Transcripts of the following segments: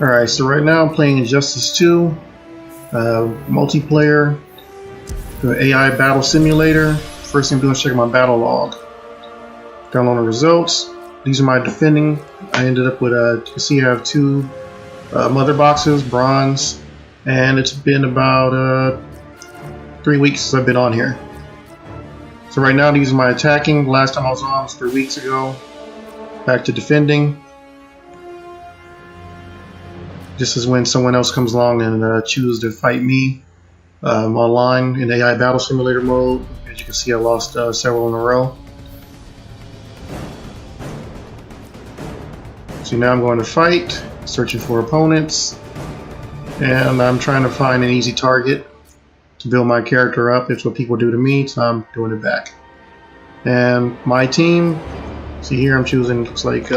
Alright, so right now I'm playing Injustice 2, multiplayer, the AI battle simulator. First thing I'm doing is checking my battle log. Downloading results. These are my defending. I ended up with, you can see I have two mother boxes, bronze, and it's been about 3 weeks since I've been on here. So right now these are my attacking. Last time I was on was 3 weeks ago. Back to defending. This is when someone else comes along and chooses to fight me online in AI battle simulator mode. As you can see, I lost several in a row. So now I'm going to fight, searching for opponents, and I'm trying to find an easy target to build my character up. It's what people do to me, so I'm doing it back. And my team, see here I'm choosing, looks like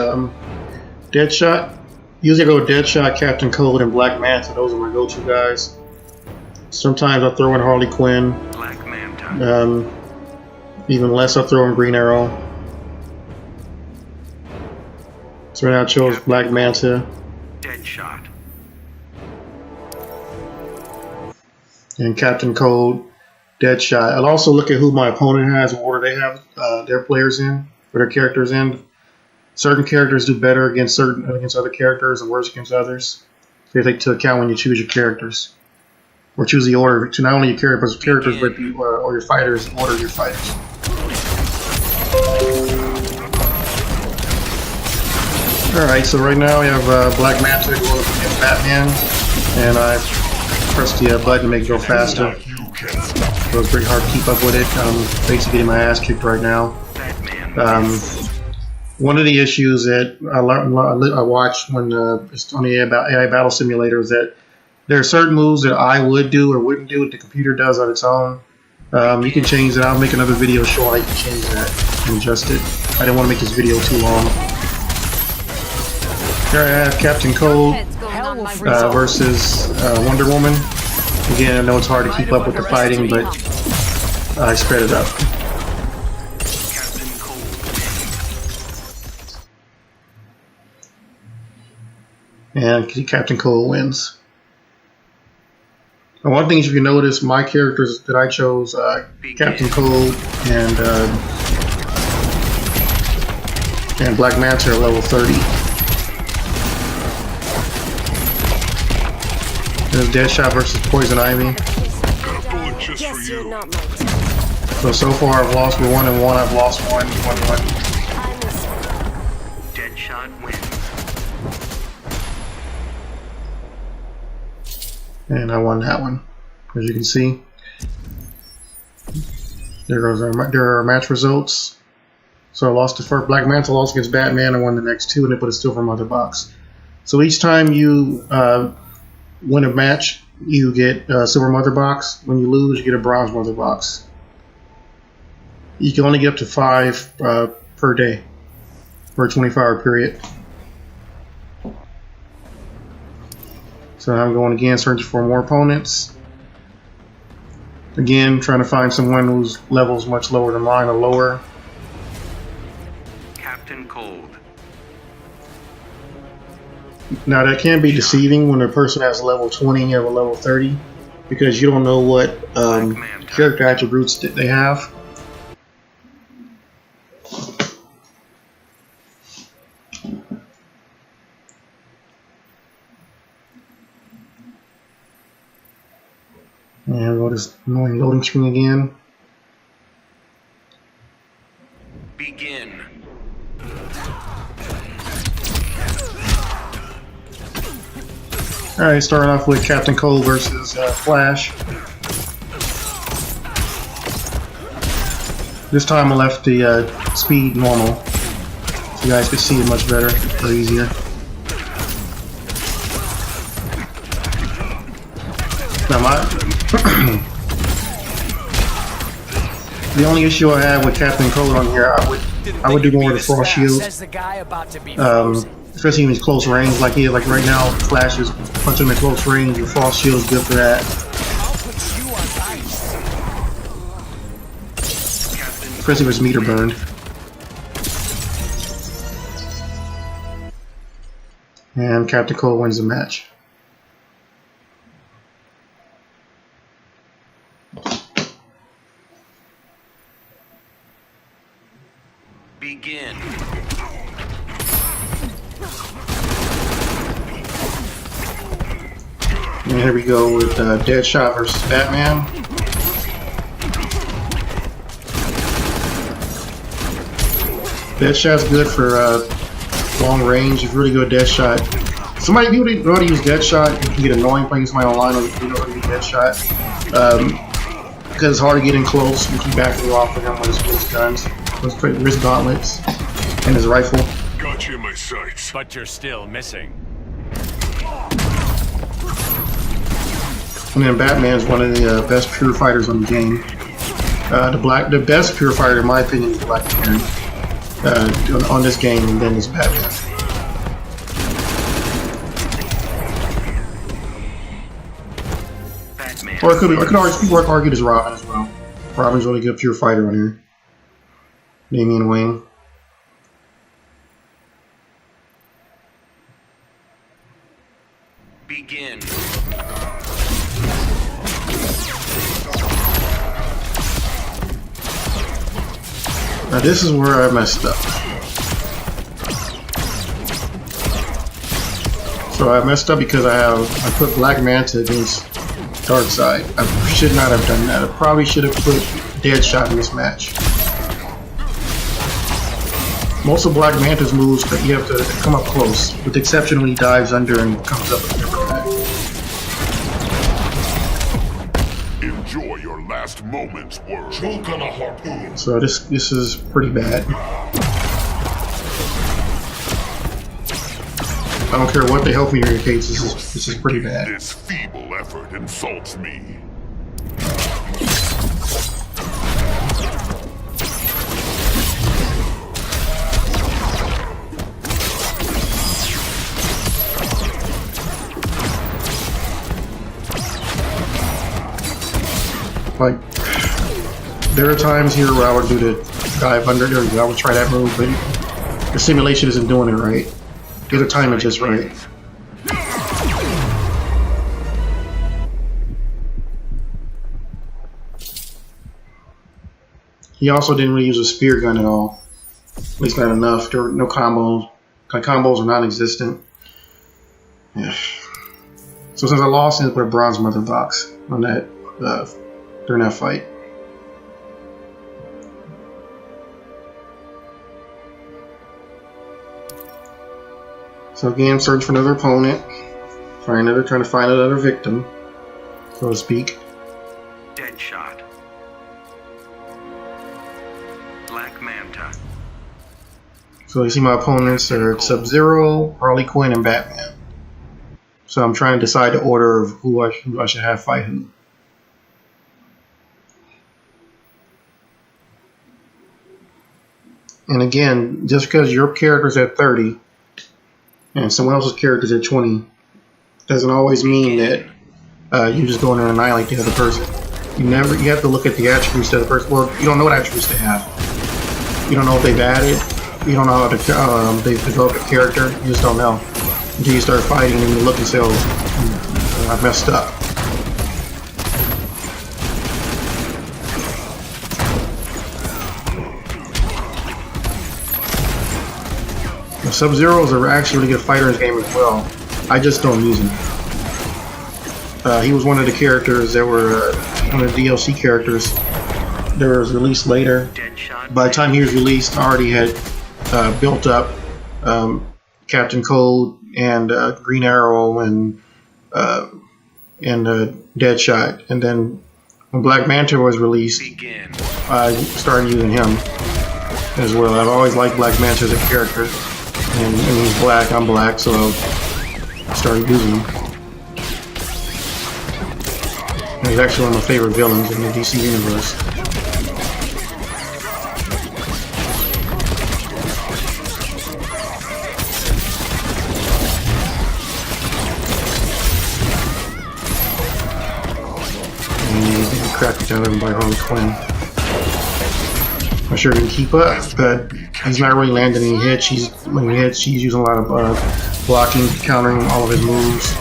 Deadshot. Usually I go with Deadshot, Captain Cold, and Black Manta. Those are my go-to guys. Sometimes I'll throw in Harley Quinn. Black Manta. Even less I'll throw in Green Arrow. So right now I chose Black Manta. Deadshot. And Captain Cold, Deadshot. I'll also look at who my opponent has, what order they have their players in, or their characters in. Certain characters do better against other characters and worse against others. So you take into account when you choose your characters, or choose the order to not only your characters, but or your fighters, order your fighters. All right, so right now we have Black Manta going up against Batman, and I press the button to make it go faster. So it's pretty hard to keep up with it. I'm basically getting my ass kicked right now. One of the issues that I watched when it's on the AI battle simulator is that there are certain moves that I would do or wouldn't do that the computer does on its own. You can change that. I'll make another video showing how you can change that and adjust it. I didn't want to make this video too long. Here I have Captain Cold versus Wonder Woman. Again, I know it's hard to keep up with the fighting, but I sped it up. And Captain Cold wins. And one thing you can notice, my characters that I chose, Captain Cold and Black Manta are level 30. There's Deadshot versus Poison Ivy. So far I've lost 1 and 1. I've lost 1. Deadshot wins. And I won that one, as you can see. There are our match results. So I lost the first. Black Manta lost against Batman. I won the next 2, and they put a silver mother box. So each time you win a match, you get a silver mother box. When you lose, you get a bronze mother box. You can only get up to 5 per day for a 24-hour period. So I'm going again, searching for more opponents. Again, trying to find someone whose level is much lower than mine or lower. Captain Cold. Now that can be deceiving when a person has a level 20 and you have a level 30, because you don't know what character attributes that they have. And go to this annoying loading screen again. Begin. Alright, starting off with Captain Cold versus Flash. This time I left the speed normal, so you guys can see it much better or easier. Now the only issue I have with Captain Cold on here, I would do more of the frost shield, especially in his close range. Like right now, Flash is punching him in close range. Your frost shield is good for that. Especially if it's meter burned. And Captain Cold wins the match. Begin. And here we go with Deadshot versus Batman. Deadshot's good for long range. It's really good Deadshot. Somebody people that know how to use Deadshot, it can get annoying playing somebody online when you know how to use Deadshot. Because it's hard to get in close and keep backing you off with him with his guns, his wrist gauntlets, and his rifle. Got you in my sights. But you're still missing. And then Batman's one of the best pure fighters on the game. The best pure fighter, in my opinion, is Black Canary on this game, and then is Batman. Or people argue there's Robin as well. Robin's really good pure fighter on here. Damian Wayne. Begin. Now this is where I messed up. So I messed up because I put Black Manta against Darkseid. I should not have done that. I probably should have put Deadshot in this match. Most of Black Manta's moves, you have to come up close, with the exception when he dives under and comes up with a different attack. Enjoy your last moments, world. Choke on a harpoon. So this is pretty bad. I don't care what the health meter indicates, this is pretty bad. This feeble effort insults me. Like, there are times here where I would do the dive under, or I would try that move, but the simulation isn't doing it right. Get the timing just right. He also didn't really use a spear gun at all. At least not enough. There were no combos. Like, combos are non-existent. Yeah. So since I lost, I put a bronze mother box on that during that fight. So again, search for another opponent. Trying to find another victim, so to speak. Deadshot. Black Manta. So you see my opponents are Sub-Zero, Harley Quinn, and Batman. So I'm trying to decide the order of who I should have fight who. And again, just because your character's at 30 and someone else's character's at 20 doesn't always mean that you're just going to annihilate the other person. You have to look at the attributes of the person. Well, you don't know what attributes they have. You don't know if they've added. You don't know how they've developed a character. You just don't know until you start fighting and you look and say, "Oh, I messed up." Sub-Zeros are actually really good fighter in this game as well. I just don't use him. He was one of the characters that were one of the DLC characters that was released later. By the time he was released, I already had built up Captain Cold and Green Arrow and Deadshot. And then when Black Manta was released, I started using him as well. I've always liked Black Manta as a character. And he's black, I'm black, so I started using him. And he's actually one of my favorite villains in the DC universe. And he cracked down everybody by Harley Quinn. I'm sure he can keep up, but he's not really landing any hits. When he hits, she's using a lot of blocking, countering all of his moves,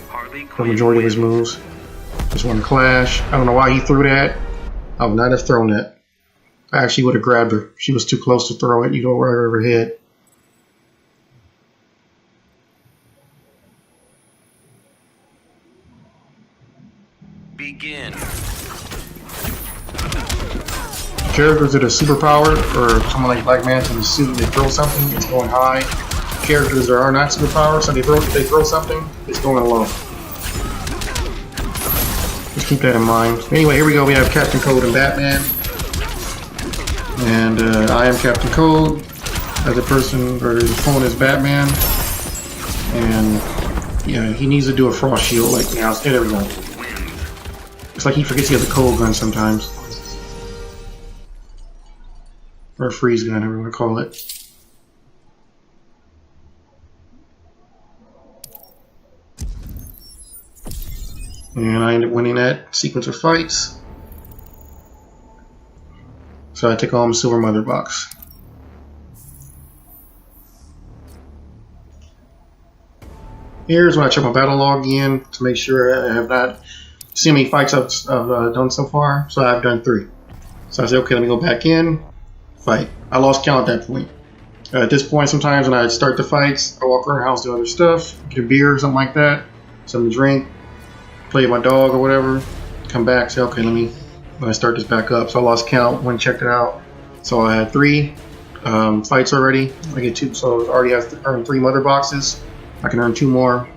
Harley the Quinn majority of his wins. moves. Just one clash. I don't know why he threw that. I would not have thrown that. I actually would have grabbed her. She was too close to throw it. You go right over her head. Begin. Characters that are superpowered, or someone like Black Manta in the suit, they throw something, it's going high. Characters that are not superpowered, so they throw something, it's going low. Just keep that in mind. Anyway, here we go. We have Captain Cold and Batman. And I am Captain Cold. As a person, or his opponent is Batman. And yeah, he needs to do a frost shield like now. There we go. It's like he forgets he has a cold gun sometimes. Or a freeze gun, however you want to call it. And I end up winning that sequence of fights. So I take home a silver mother box. Here's when I check my battle log again to make sure I have not seen any fights I've done so far. So I've done 3. So I say, okay, let me go back in, fight. I lost count at that point. At this point, sometimes when I start the fights, I walk around the house, do other stuff, get a beer or something like that, something to drink, play with my dog or whatever, come back, say, okay, let me start this back up. So I lost count when I checked it out. So I had 3 fights already. I get 2, so I already have to earn 3 mother boxes. I can earn 2 more.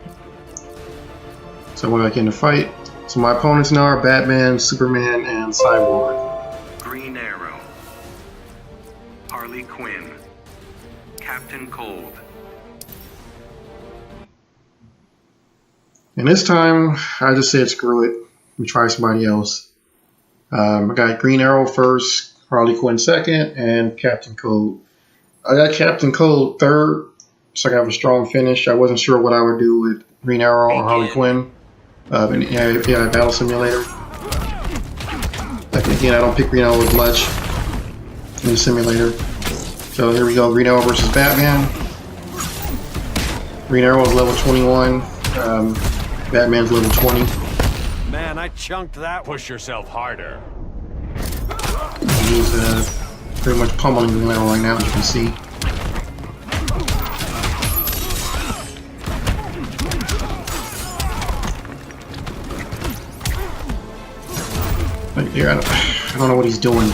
So I went back in the fight. So my opponents now are Batman, Superman, and Cyborg. Green Arrow. Harley Quinn. Captain Cold. And this time, I just said screw it. Let me try somebody else. I got Green Arrow first, Harley Quinn second, and Captain Cold. I got Captain Cold third, so I have a strong finish. I wasn't sure what I would do with Green Arrow or Harley Quinn. In AI Battle Simulator. Like, again, I don't pick Green Arrow as much in the simulator. So here we go, Green Arrow versus Batman. Green Arrow is level 21. Batman's level 20. Man, I chunked that. Push yourself harder. He's pretty much pummeling Green Arrow right now, as you can see. Right there, I don't know what he's doing.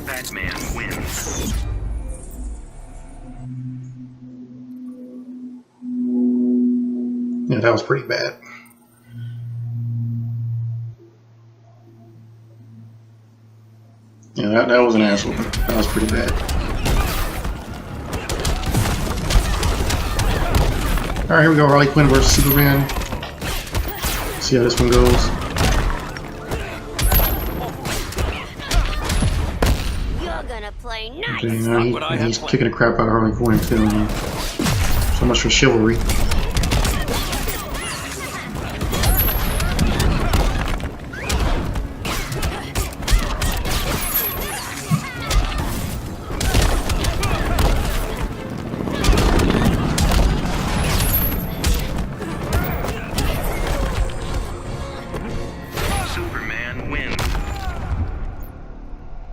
Batman wins. Yeah, that was pretty bad. Yeah, that was an asshole. That was pretty bad. Alright, here we go. Harley Quinn versus Superman. See how this one goes. You're gonna play nice. Okay, now he's kicking the crap out of Harley Quinn too. So much for chivalry.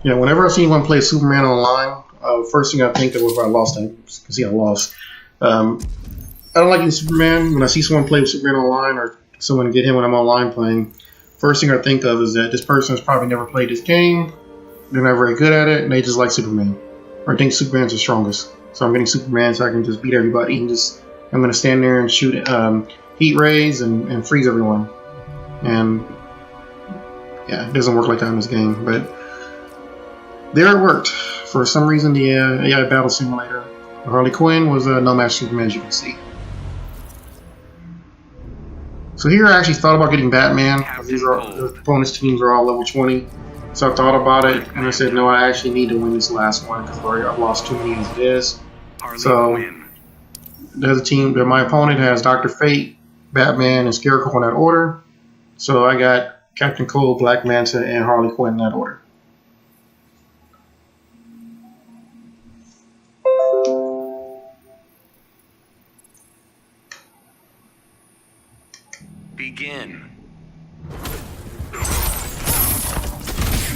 Yeah, whenever I see anyone play Superman online, first thing I think of if I lost, I can see I lost. I don't like using Superman. When I see someone play with Superman online or someone get him when I'm online playing, first thing I think of is that this person has probably never played this game, they're not very good at it, and they just like Superman. Or think Superman's the strongest. So I'm getting Superman so I can just beat everybody and I'm going to stand there and shoot heat rays and freeze everyone. And yeah, it doesn't work like that in this game, but there it worked. For some reason, the AI Battle Simulator, Harley Quinn was no match Superman, as you can see. So here I actually thought about getting Batman. The opponent's teams are all level 20. So I thought about it, and I said, no, I actually need to win this last one because I've lost too many as it is. So there's a team. My opponent has Dr. Fate, Batman, and Scarecrow in that order. So I got Captain Cold, Black Manta, and Harley Quinn in that order. Begin.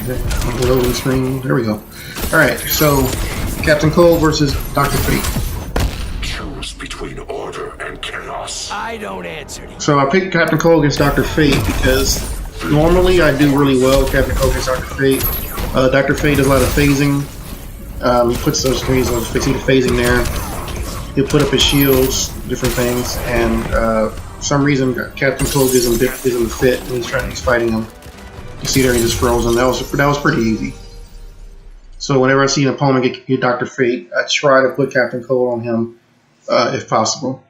Okay, loading screen. There we go. Alright, so Captain Cold versus Dr. Fate. Choose between order and chaos. I don't answer to you. So I picked Captain Cold against Dr. Fate because normally I do really well with Captain Cold against Dr. Fate. Dr. Fate does a lot of phasing. He puts those things, those phasing there. He'll put up his shields, different things, and for some reason Captain Cold gives him the fit when he's fighting him. You see there, he just froze him. That was pretty easy. So whenever I see an opponent get Dr. Fate, I try to put Captain Cold on him if possible.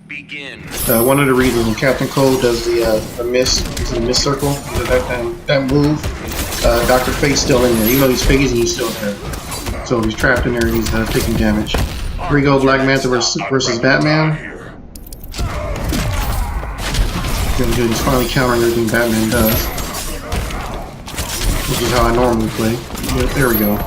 Begin. One of the reasons when Captain Cold does the mist circle, that move, Dr. Fate's still in there. Even though he's phasing, he's still there. So he's trapped in there and he's taking damage. Here we go, Black Manta versus Batman. He's finally countering everything Batman does, which is how I normally play. But there we go.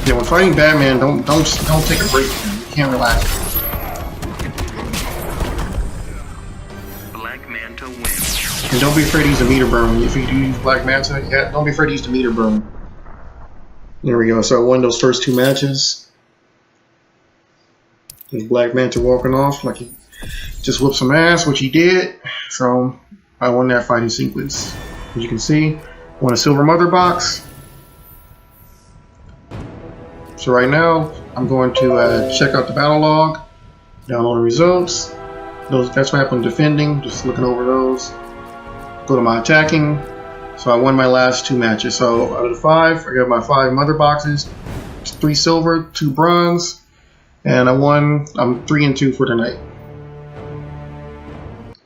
Yeah, when fighting Batman, don't take a break. You can't relax. Black Manta wins. And don't be afraid to use a meter burn. If you do use Black Manta, don't be afraid to use the meter burn. There we go. So I won those first two matches. There's Black Manta walking off like he just whooped some ass, which he did. So I won that fighting sequence. As you can see, won a silver mother box. So right now, I'm going to check out the battle log, download the results. That's what happened defending, just looking over those. Go to my attacking. So I won my last two matches. So out of the 5, I got my 5 mother boxes, 3 silver, 2 bronze, and I won. I'm 3-2 for tonight.